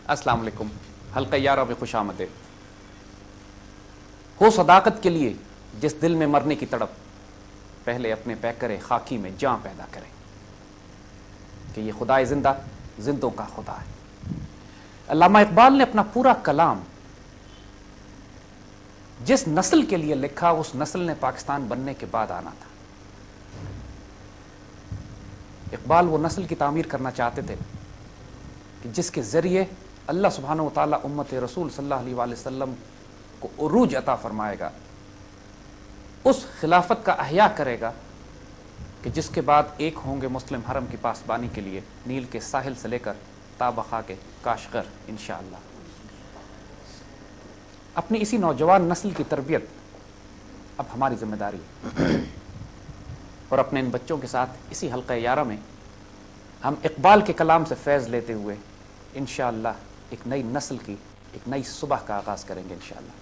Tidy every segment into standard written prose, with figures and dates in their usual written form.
السلام علیکم، حلقہ 11 میں خوش آمدید۔ ہو صداقت کے لیے جس دل میں مرنے کی تڑپ، پہلے اپنے پیکرے خاکی میں جاں پیدا کرے کہ یہ خدائے زندہ زندوں کا خدا ہے۔ علامہ اقبال نے اپنا پورا کلام جس نسل کے لیے لکھا، اس نسل نے پاکستان بننے کے بعد آنا تھا۔ اقبال وہ نسل کی تعمیر کرنا چاہتے تھے کہ جس کے ذریعے اللہ سبحانہ و تعالیٰ امت رسول صلی اللہ علیہ وآلہ وسلم کو عروج عطا فرمائے گا، اس خلافت کا احیاء کرے گا کہ جس کے بعد ایک ہوں گے مسلم حرم کی پاسبانی کے لیے نیل کے ساحل سے لے کر تا بخا کے کاشغر انشاءاللہ۔ اپنی اسی نوجوان نسل کی تربیت اب ہماری ذمہ داری ہے، اور اپنے ان بچوں کے ساتھ اسی حلقہ 11 میں ہم اقبال کے کلام سے فیض لیتے ہوئے انشاءاللہ ایک نئی نسل کی ایک نئی صبح کا آغاز کریں گے انشاءاللہ۔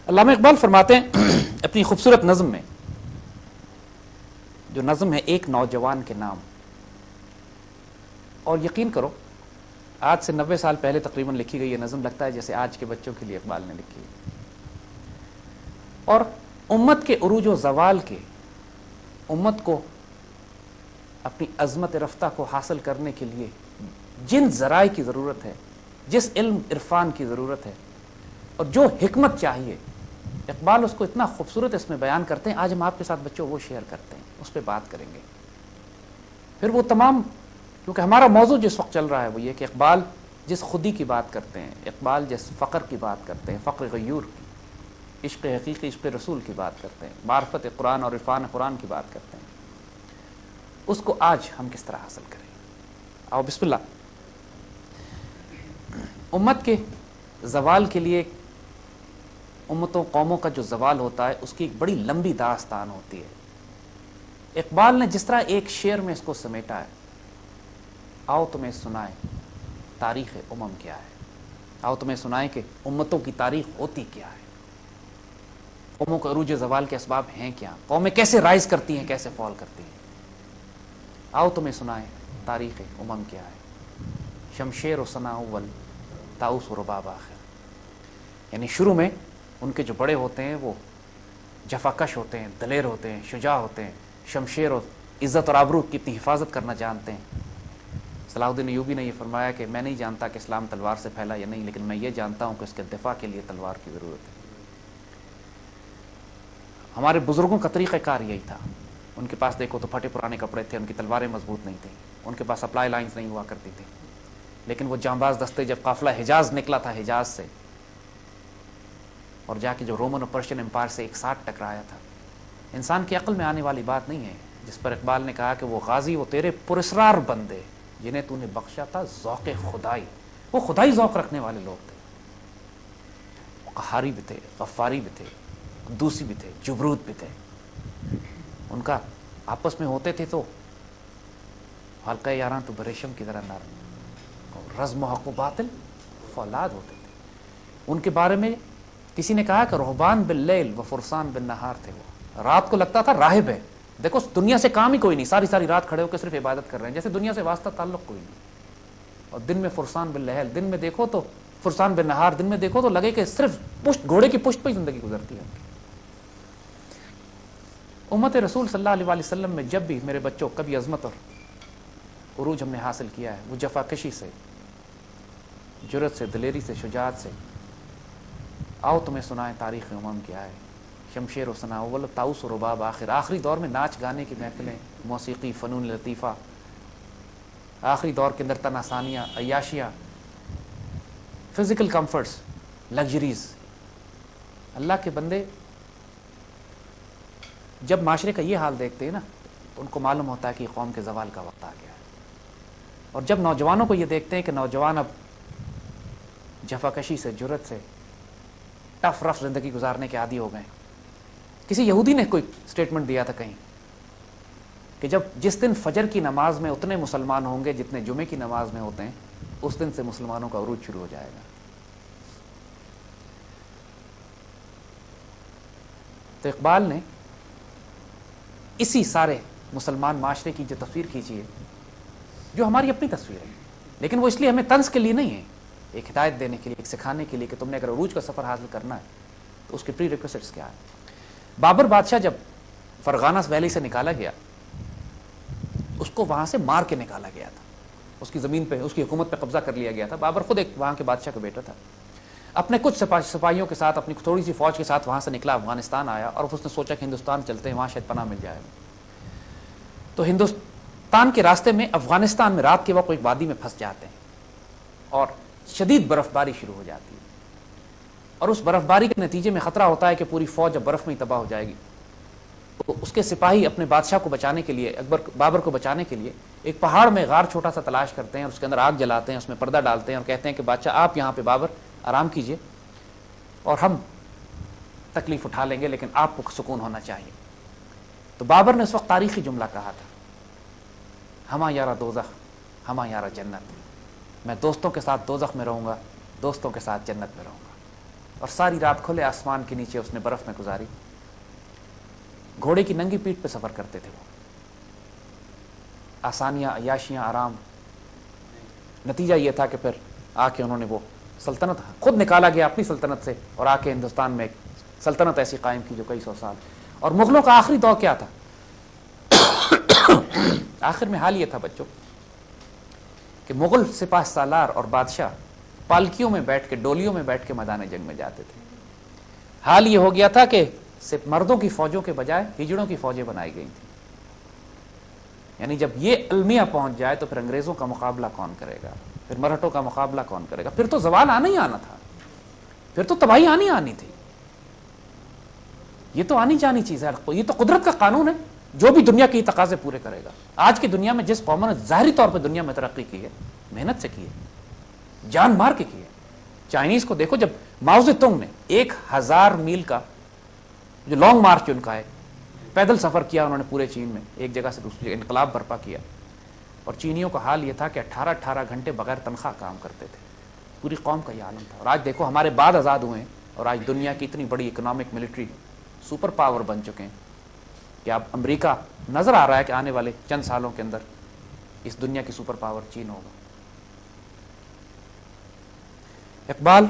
علامہ اقبال فرماتے ہیں اپنی خوبصورت نظم میں، جو نظم ہے ایک نوجوان کے نام، اور یقین کرو آج سے 90 سال پہلے تقریباً لکھی گئی یہ نظم لگتا ہے جیسے آج کے بچوں کے لیے اقبال نے لکھی ہے، اور امت کے عروج و زوال کے، امت کو اپنی عظمت رفتہ کو حاصل کرنے کے لیے جن ذرائع کی ضرورت ہے، جس علم عرفان کی ضرورت ہے، اور جو حکمت چاہیے، اقبال اس کو اتنا خوبصورت اس میں بیان کرتے ہیں۔ آج ہم آپ کے ساتھ بچوں وہ شیئر کرتے ہیں، اس پہ بات کریں گے۔ پھر وہ تمام، کیونکہ ہمارا موضوع جس وقت چل رہا ہے وہ یہ کہ اقبال جس خودی کی بات کرتے ہیں، اقبال جس فقر کی بات کرتے ہیں، فقر غیور کی، عشق حقیقی عشق رسول کی بات کرتے ہیں، معرفت قرآن اور عرفان قرآن کی بات کرتے ہیں، اس کو آج ہم کس طرح حاصل کریں۔ آؤ بسم اللہ۔ امت کے زوال کے لیے، امتوں قوموں کا جو زوال ہوتا ہے اس کی ایک بڑی لمبی داستان ہوتی ہے۔ اقبال نے جس طرح ایک شعر میں اس کو سمیٹا ہے، آؤ تمہیں سنائیں تاریخ امم کیا ہے، آؤ تمہیں سنائیں کہ امتوں کی تاریخ ہوتی کیا ہے، قوموں کے عروج زوال کے اسباب ہیں کیا، قومیں کیسے رائز کرتی ہیں، کیسے فال کرتی ہیں۔ آؤ تمہیں سنائیں تاریخ امم کیا ہے، شمشیر و ثنا اول طاؤس و رباب آخر۔ یعنی شروع میں ان کے جو بڑے ہوتے ہیں وہ جفاکش ہوتے ہیں، دلیر ہوتے ہیں، شجاع ہوتے ہیں، شمشیر اور عزت اور آبرو کی اپنی حفاظت کرنا جانتے ہیں۔ صلاح الدین ایوبی نے یہ فرمایا کہ میں نہیں جانتا کہ اسلام تلوار سے پھیلا یا نہیں، لیکن میں یہ جانتا ہوں کہ اس کے دفاع کے لیے تلوار کی ضرورت ہے۔ ہمارے بزرگوں کا طریقہ کار یہی تھا، ان کے پاس دیکھو تو پھٹے پرانے کپڑے تھے، ان کی تلواریں مضبوط نہیں تھیں، ان کے پاس سپلائی لائنز نہیں ہوا کرتی تھی، لیکن وہ جانباز دستے جب قافلہ حجاز نکلا تھا، حجاز سے، اور جا کے جو رومن اور پرشین امپائر سے ایک ساتھ ٹکرایا تھا، انسان کی عقل میں آنے والی بات نہیں ہے، جس پر اقبال نے کہا کہ وہ غازی وہ تیرے پراسرار بندے جنہیں تو نے بخشا تھا ذوق خدائی۔ وہ خدائی ذوق رکھنے والے لوگ تھے، قہاری بھی تھے، غفاری بھی تھے، قدوسی بھی تھے، جبروت بھی تھے۔ ان کا آپس میں ہوتے تھے تو حلقہ 11 تو بریشم کی طرح نرم، اور رزم و حق و باطل فولاد ہوتے تھے۔ ان کے بارے میں کسی نے کہا کہ رہبان باللیل و فرسان بالنہار تھے، وہ رات کو لگتا تھا راہب ہے، دیکھو دنیا سے کام ہی کوئی نہیں، ساری ساری رات کھڑے ہو کے صرف عبادت کر رہے ہیں، جیسے دنیا سے واسطہ تعلق کوئی نہیں، اور دن میں فرسان باللیل، دن میں دیکھو تو فرسان بالنہار، دن میں دیکھو تو لگے کہ صرف پشت، گھوڑے کی پشت پہ ہی زندگی گزرتی ہے۔ امت رسول صلی اللہ علیہ وآلہ وسلم میں جب بھی میرے بچوں کبھی عظمت اور عروج ہم نے حاصل کیا ہے، وہ جفاکشی سے، جرأت سے، دلیری سے، شجاعت سے۔ آؤ تمہیں سنائیں تاریخ امم کیا ہے، شمشیر و ثنا اول طاؤس و رباب آخر۔ آخری دور میں ناچ گانے کی محفلیں، موسیقی، فنون لطیفہ، آخری دور کے اندر تناسانیہ، عیاشیاں، فزیکل کمفرٹس، لگژریز۔ اللہ کے بندے جب معاشرے کا یہ حال دیکھتے ہیں نا تو ان کو معلوم ہوتا ہے کہ قوم کے زوال کا وقت آ گیا ہے، اور جب نوجوانوں کو یہ دیکھتے ہیں کہ نوجوان اب جفاکشی سے، جرأت سے، ٹف رف زندگی گزارنے کے عادی ہو گئے۔ کسی یہودی نے کوئی سٹیٹمنٹ دیا تھا کہیں کہ جس دن فجر کی نماز میں اتنے مسلمان ہوں گے جتنے جمعے کی نماز میں ہوتے ہیں، اس دن سے مسلمانوں کا عروج شروع ہو جائے گا۔ تو اقبال نے اسی سارے مسلمان معاشرے کی جو تصویر کھینچی ہے، جو ہماری اپنی تصویر ہے، لیکن وہ اس لیے ہمیں طنز کے لیے نہیں ہے، ایک ہدایت دینے کے لیے، ایک سکھانے کے لیے کہ تم نے اگر عروج کا سفر حاصل کرنا ہے تو اس کے پری ریکویسٹس کیا ہے۔ بابر بادشاہ جب فرغانہ ویلی سے نکالا گیا، اس کو وہاں سے مار کے نکالا گیا تھا، اس کی زمین پہ، اس کی حکومت پہ قبضہ کر لیا گیا تھا۔ بابر خود ایک وہاں کے بادشاہ کا بیٹا تھا، اپنے کچھ سپاہیوں کے ساتھ، اپنی تھوڑی سی فوج کے ساتھ وہاں سے نکلا، افغانستان آیا، اور اس نے سوچا کہ ہندوستان چلتے ہیں، وہاں شاید پناہ مل جائے گا۔ تو ہندوستان کے راستے میں افغانستان میں رات کے وقت ایک وادی میں پھنس جاتے ہیں اور شدید برف باری شروع ہو جاتی ہے، اور اس برف باری کے نتیجے میں خطرہ ہوتا ہے کہ پوری فوج اب برف میں ہی تباہ ہو جائے گی۔ تو اس کے سپاہی اپنے بادشاہ کو بچانے کے لیے، بابر کو بچانے کے لیے ایک پہاڑ میں غار چھوٹا سا تلاش کرتے ہیں، اور اس کے اندر آگ جلاتے ہیں، اس میں پردہ ڈالتے ہیں، اور کہتے ہیں کہ بادشاہ آپ یہاں پہ بابر آرام کیجئے اور ہم تکلیف اٹھا لیں گے، لیکن آپ کو سکون ہونا چاہیے۔ تو بابر نے اس وقت تاریخی جملہ کہا تھا، ہما یارا دوزخ ہما یارا جنت، میں دوستوں کے ساتھ دوزخ میں رہوں گا، دوستوں کے ساتھ جنت میں رہوں گا۔ اور ساری رات کھلے آسمان کے نیچے اس نے برف میں گزاری، گھوڑے کی ننگی پیٹھ پہ سفر کرتے تھے وہ، آسانیاں، عیاشیاں، آرام۔ نتیجہ یہ تھا کہ پھر آ کے انہوں نے وہ سلطنت، خود نکالا گیا اپنی سلطنت سے، اور آ کے ہندوستان میں ایک سلطنت ایسی قائم کی جو کئی سو سال۔ اور مغلوں کا آخری دور کیا تھا؟ آخر میں حال یہ تھا بچوں کہ مغل سپاہ سالار اور بادشاہ پالکیوں میں بیٹھ کے، ڈولیوں میں بیٹھ کے میدان جنگ میں جاتے تھے۔ حال یہ ہو گیا تھا کہ صرف مردوں کی فوجوں کے بجائے ہجڑوں کی فوجیں بنائی گئی تھیں۔ یعنی جب یہ المیہ پہنچ جائے تو پھر انگریزوں کا مقابلہ کون کرے گا، پھر مرہٹوں کا مقابلہ کون کرے گا، پھر تو زوال آنا ہی آنا تھا، پھر تو تباہی آنی تھی۔ یہ تو آنی جانی چیز ہے، یہ تو قدرت کا قانون ہے، جو بھی دنیا کی تقاضے پورے کرے گا۔ آج کی دنیا میں جس قوموں نے ظاہری طور پہ دنیا میں ترقی کی ہے، محنت سے کی ہے، جان مار کے کی ہے۔ چائنیز کو دیکھو، جب ماؤ زے تونگ نے 1000 میل کا جو لانگ مارچ ان کا ہے، پیدل سفر کیا انہوں نے پورے چین میں، ایک جگہ سے دوسری جگہ، انقلاب برپا کیا، اور چینیوں کا حال یہ تھا کہ 18 گھنٹے بغیر تنخواہ کام کرتے تھے۔ پوری قوم کا یہ عالم تھا۔ اور آج دیکھو ہمارے بعد آزاد ہوئے ہیں، اور آج دنیا کی اتنی بڑی اکنامک ملٹری سپر پاور بن چکے ہیں کہ اب امریکہ نظر آ رہا ہے کہ آنے والے چند سالوں کے اندر اس دنیا کی سپر پاور چین ہوگا۔ اقبال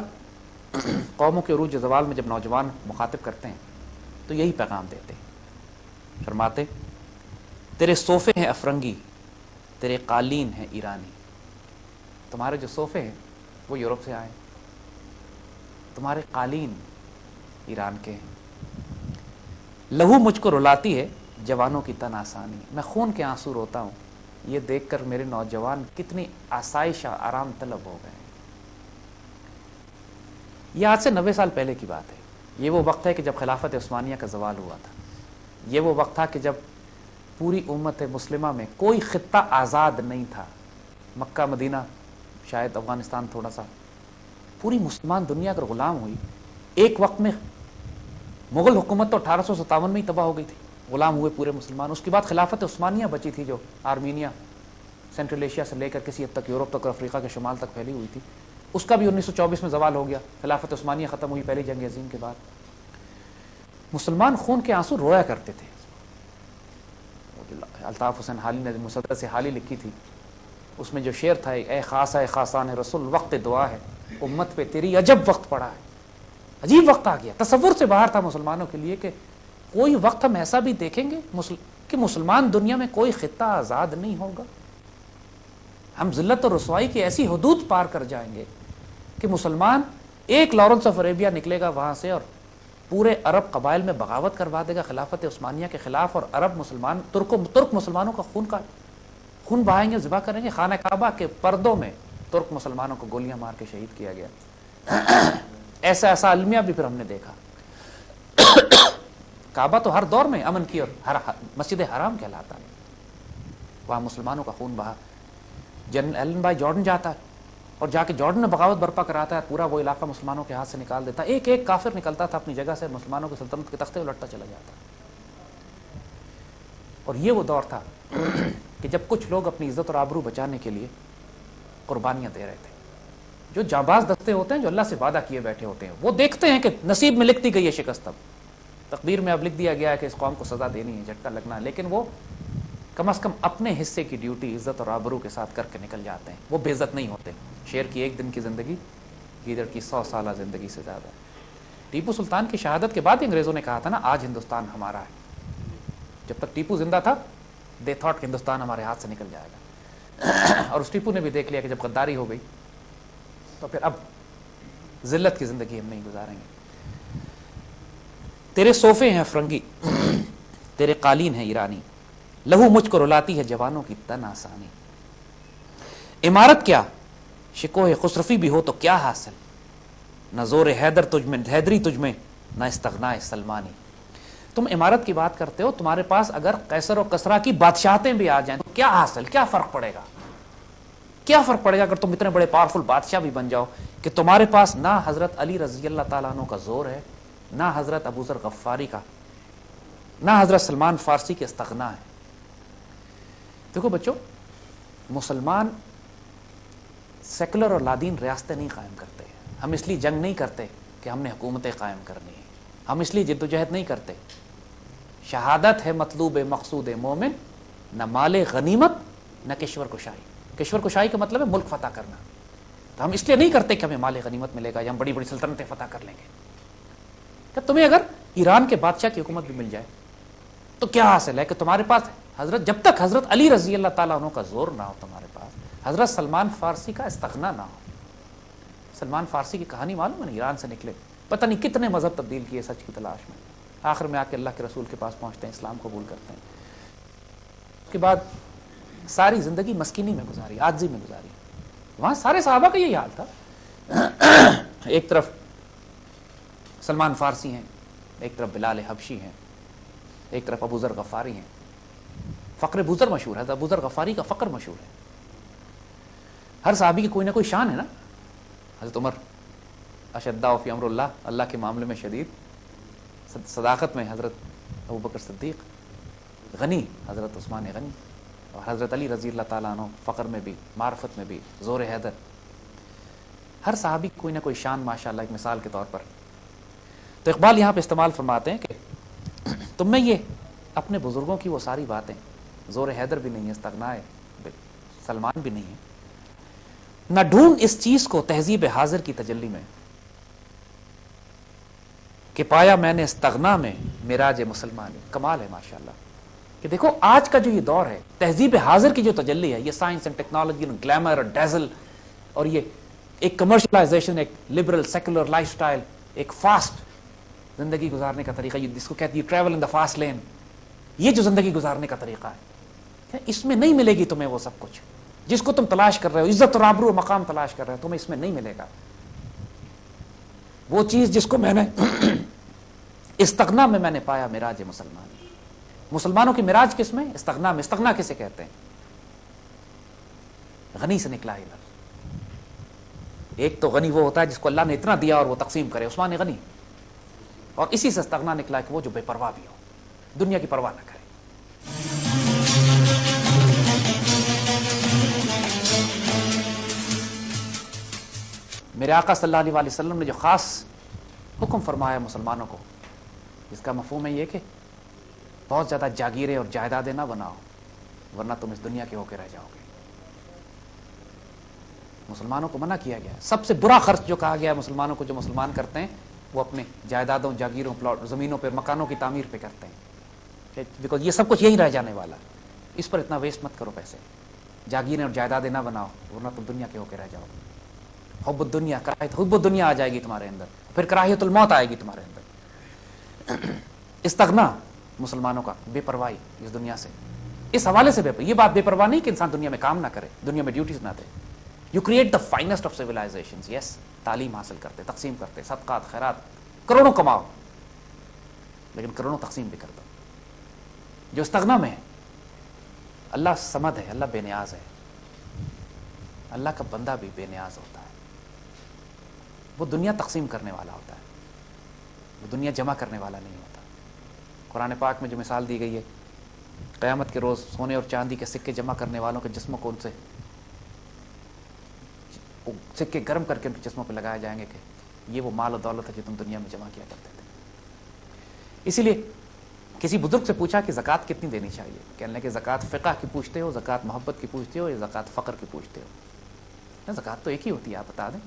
قوموں کے عروج زوال میں جب نوجوان مخاطب کرتے ہیں تو یہی پیغام دیتے ہیں، فرماتے تیرے صوفے ہیں افرنگی، تیرے قالین ہیں ایرانی۔ تمہارے جو صوفے ہیں وہ یورپ سے آئے، تمہارے قالین ایران کے ہیں۔ لہو مجھ کو رلاتی ہے جوانوں کی تن آسانی، میں خون کے آنسو روتا ہوں یہ دیکھ کر میرے نوجوان کتنی آسائش آرام طلب ہو گئے ہیں۔ یہ آج سے 90 سال پہلے کی بات ہے۔ یہ وہ وقت ہے کہ جب خلافت عثمانیہ کا زوال ہوا تھا۔ یہ وہ وقت تھا کہ جب پوری امت مسلمہ میں کوئی خطہ آزاد نہیں تھا۔ مکہ، مدینہ، شاید افغانستان تھوڑا سا، پوری مسلمان دنیا اگر غلام ہوئی۔ ایک وقت میں مغل حکومت تو 1857 میں ہی تباہ ہو گئی تھی، غلام ہوئے پورے مسلمان۔ اس کے بعد خلافت عثمانیہ بچی تھی جو آرمینیا، سینٹرل ایشیا سے لے کر کسی حد تک یورپ تک اور افریقہ کے شمال تک پھیلی ہوئی تھی، اس کا بھی 1924 میں زوال ہو گیا۔ خلافت عثمانیہ ختم ہوئی پہلی جنگ عظیم کے بعد۔ مسلمان خون کے آنسو رویا کرتے تھے۔ الطاف حسین حالی نے مصدر سے حالی لکھی تھی، اس میں جو شعر تھا، اے خاصہ اے خاصان رسول وقت دعا ہے، امت پہ تیری عجب وقت پڑا ہے۔ عجیب وقت آ گیا، تصور سے باہر تھا مسلمانوں کے لیے کہ کوئی وقت ہم ایسا بھی دیکھیں گے کہ مسلمان دنیا میں کوئی خطہ آزاد نہیں ہوگا۔ ہم ذلت اور رسوائی کی ایسی حدود پار کر جائیں گے کہ مسلمان ایک لارنس آف عربیہ نکلے گا وہاں سے اور پورے عرب قبائل میں بغاوت کروا دے گا خلافت عثمانیہ کے خلاف، اور عرب مسلمان ترک مسلمانوں کا خون بہائیں گے، ذبح کریں گے۔ خانہ کعبہ کے پردوں میں ترک مسلمانوں کو گولیاں مار کے شہید کیا گیا۔ ایسا المیہ بھی پھر ہم نے دیکھا۔ کعبہ تو ہر دور میں امن کی اور مسجد حرام کہلاتا ہے، وہاں مسلمانوں کا خون بہا۔ جنرل ایلن بھائی جارڈن جاتا ہے اور جا کے جارڈن میں بغاوت برپا کراتا ہے، پورا وہ علاقہ مسلمانوں کے ہاتھ سے نکال دیتا ہے۔ ایک ایک کافر نکلتا تھا اپنی جگہ سے، مسلمانوں کی سلطنت کے تختے الٹتا چلا جاتا۔ اور یہ وہ دور تھا کہ جب کچھ لوگ اپنی عزت اور آبرو بچانے کے لیے قربانیاں دے رہے تھے۔ جو جانباز دستے ہوتے ہیں، جو اللہ سے وعدہ کیے بیٹھے ہوتے ہیں، وہ دیکھتے ہیں کہ نصیب میں لکھ دی گئی ہے شکست، اب تقدیر میں اب لکھ دیا گیا ہے کہ اس قوم کو سزا دینی ہے، جھٹکا لگنا ہے، لیکن وہ کم از کم اپنے حصے کی ڈیوٹی عزت اور آبرو کے ساتھ کر کے نکل جاتے ہیں، وہ بے عزت نہیں ہوتے۔ شیر کی ایک دن کی زندگی گیدڑ کی 100 سالہ زندگی سے زیادہ ہے۔ ٹیپو سلطان کی شہادت کے بعد ہی انگریزوں نے کہا تھا نا آج ہندوستان ہمارا ہے۔ جب تک ٹیپو زندہ تھا دے تھاٹ کہ ہندوستان ہمارے ہاتھ سے نکل جائے گا، اور اس ٹیپو نے بھی دیکھ لیا کہ جب غداری ہو گئی تو پھر اب ذلت کی زندگی ہم نہیں گزاریں گے۔ تیرے صوفے ہیں فرنگی، تیرے قالین ہیں ایرانی، لہو مجھ کو رلاتی ہے جوانوں کی تن آسانی۔ عمارت کیا شکوہ خسرفی بھی ہو تو کیا حاصل، نہ زور حیدر تجھ میں حیدری تجھ میں، نہ استغناء سلمانی۔ تم عمارت کی بات کرتے ہو، تمہارے پاس اگر قیصر و کسریٰ کی بادشاہتیں بھی آ جائیں تو کیا حاصل، کیا فرق پڑے گا؟ کیا فرق پڑے گا اگر تم اتنے بڑے پاورفل بادشاہ بھی بن جاؤ کہ تمہارے پاس نہ حضرت علی رضی اللہ تعالیٰ عنہ کا زور ہے، نہ حضرت ابو ذر غفاری کا، نہ حضرت سلمان فارسی کے استغنا ہے۔ دیکھو بچوں، مسلمان سیکولر اور لادین ریاستیں نہیں قائم کرتے، ہم اس لیے جنگ نہیں کرتے کہ ہم نے حکومتیں قائم کرنی ہیں، ہم اس لیے جد و جہد نہیں کرتے۔ شہادت ہے مطلوب مقصود مومن، نہ مال غنیمت نہ کشور کشائی۔ کشور کشائی کا مطلب ہے ملک فتح کرنا، تو ہم اس لیے نہیں کرتے کہ ہمیں مال غنیمت ملے گا یا ہم بڑی بڑی سلطنتیں فتح کر لیں گے۔ کہ تمہیں اگر ایران کے بادشاہ کی حکومت بھی مل جائے تو کیا حاصل ہے کہ تمہارے پاس حضرت، جب تک حضرت علی رضی اللہ تعالیٰ عنہ کا زور نہ ہو تمہارے پاس، حضرت سلمان فارسی کا استغنا نہ ہو۔ سلمان فارسی کی کہانی معلوم ہے نا، ایران سے نکلے، پتہ نہیں کتنے مذہب تبدیل کیے سچ کی تلاش میں، آخر میں آ کے اللہ کے رسول کے پاس پہنچتے ہیں، اسلام قبول کرتے ہیں۔ اس کے بعد ساری زندگی مسکینی میں گزاری، عاجزی میں گزاری۔ وہاں سارے صحابہ کا یہی حال تھا، ایک طرف سلمان فارسی ہیں، ایک طرف بلال حبشی ہیں، ایک طرف ابو ذر غفاری ہیں۔ فقر ابو ذر مشہور ہے، ابو ذر غفاری کا فقر مشہور ہے۔ ہر صحابی کی کوئی نہ کوئی شان ہے نا۔ حضرت عمر اشداء فی امر اللہ، اللہ کے معاملے میں شدید، صداقت میں حضرت ابو بکر صدیق، غنی حضرت عثمان غنی، اور حضرت علی رضی اللہ تعالیٰ عنہ فقر میں بھی، معرفت میں بھی، زور حیدر۔ ہر صحابی کی کوئی نہ کوئی شان ماشاءاللہ ایک مثال کے طور پر۔ تو اقبال یہاں پہ استعمال فرماتے ہیں کہ تم میں یہ اپنے بزرگوں کی وہ ساری باتیں، زور حیدر بھی نہیں ہے، استغنا سلمان بھی نہیں ہے، نہ ڈھونڈ اس چیز کو تہذیب حاضر کی تجلی میں کہ پایا میں نے استغنا میں معراج مسلمانی۔ کمال ہے ماشاءاللہ کہ دیکھو آج کا جو یہ دور ہے، تہذیب حاضر کی جو تجلی ہے، یہ سائنس اینڈ ٹیکنالوجی، گلیمر اور ڈیزل، اور یہ ایک کمرشلائزیشن، ایک لبرل سیکولر لائف سٹائل، ایک فاسٹ زندگی گزارنے کا طریقہ، جس کو کہتی ہے ٹریول ان دا فاسٹ لین، یہ جو زندگی گزارنے کا طریقہ ہے، اس میں نہیں ملے گی تمہیں وہ سب کچھ جس کو تم تلاش کر رہے ہو، عزت اور آبرو و مقام تلاش کر رہے ہو، تمہیں اس میں نہیں ملے گا۔ وہ چیز جس کو میں نے استغنا میں نے پایا، معراج مسلمان۔ مسلمانوں کی معراج کس میں؟ استغنا میں۔ استغنا کسے کہتے ہیں؟ غنی سے نکلا ہے لفظ۔ ایک تو غنی وہ ہوتا ہے جس کو اللہ نے اتنا دیا اور وہ تقسیم کرے، عثمان غنی، اور اسی سے استغنا نکلا کہ وہ جو بے پرواہ بھی ہو، دنیا کی پرواہ نہ کرے۔ میرے آقا صلی اللہ علیہ وسلم نے جو خاص حکم فرمایا مسلمانوں کو، اس کا مفہوم ہے یہ کہ بہت زیادہ جاگیریں اور جائیدادیں نہ بناؤ، ورنہ تم اس دنیا کے ہو کے رہ جاؤ گے۔ مسلمانوں کو منع کیا گیا ہے۔ سب سے برا خرچ جو کہا گیا ہے مسلمانوں کو، جو مسلمان کرتے ہیں، وہ اپنے جائیدادوں، جاگیروں، پلاٹ، زمینوں پہ، مکانوں کی تعمیر پہ کرتے ہیں، بیکاز یہ سب کچھ یہی رہ جانے والا، اس پر اتنا ویسٹ مت کرو پیسے، جاگیریں اور جائیدادیں نہ بناؤ، ورنہ تم دنیا کے ہو کے رہ جاؤ گے۔ حب الدنیا، کراہیت حب الدنیا آ جائے گی تمہارے اندر، پھر کراہیت الموت آئے گی تمہارے اندر۔ استغنا مسلمانوں کا، بے پرواہی اس دنیا سے، اس حوالے سے یہ بات بے پرواہ نہیں کہ انسان دنیا میں کام نہ کرے، دنیا میں ڈیوٹیز نہ دے۔ You create the finest of civilizations, yes, تعلیم حاصل کرتے، تقسیم کرتے، صدقات، خیرات، کروڑوں کماؤ، لیکن کروڑوں تقسیم بھی کر دو۔ جو استغنا میں ہے، اللہ صمد ہے، اللہ بے نیاز ہے، اللہ کا بندہ بھی بے نیاز ہوتا ہے، وہ دنیا تقسیم کرنے والا ہوتا ہے، وہ دنیا جمع کرنے والا نہیں ہوتا۔ قرآن پاک میں جو مثال دی گئی ہے، قیامت کے روز سونے اور چاندی کے سکے جمع کرنے والوں کے جسموں کو ان سے سکے گرم کر کے ان کے جسموں پہ لگائے جائیں گے کہ یہ وہ مال و دولت ہے جو تم دنیا میں جمع کیا کرتے تھے۔ اسی لیے کسی بزرگ سے پوچھا کہ زکوٰۃ کتنی دینی چاہیے؟ کہنے لگے زکوٰۃ فقہ کی پوچھتے ہو، زکوٰۃ محبت کی پوچھتے ہو، یا زکوٰۃ فقر کی پوچھتے ہو؟ زکوٰۃ تو ایک ہی ہوتی ہے، آپ بتا دیں.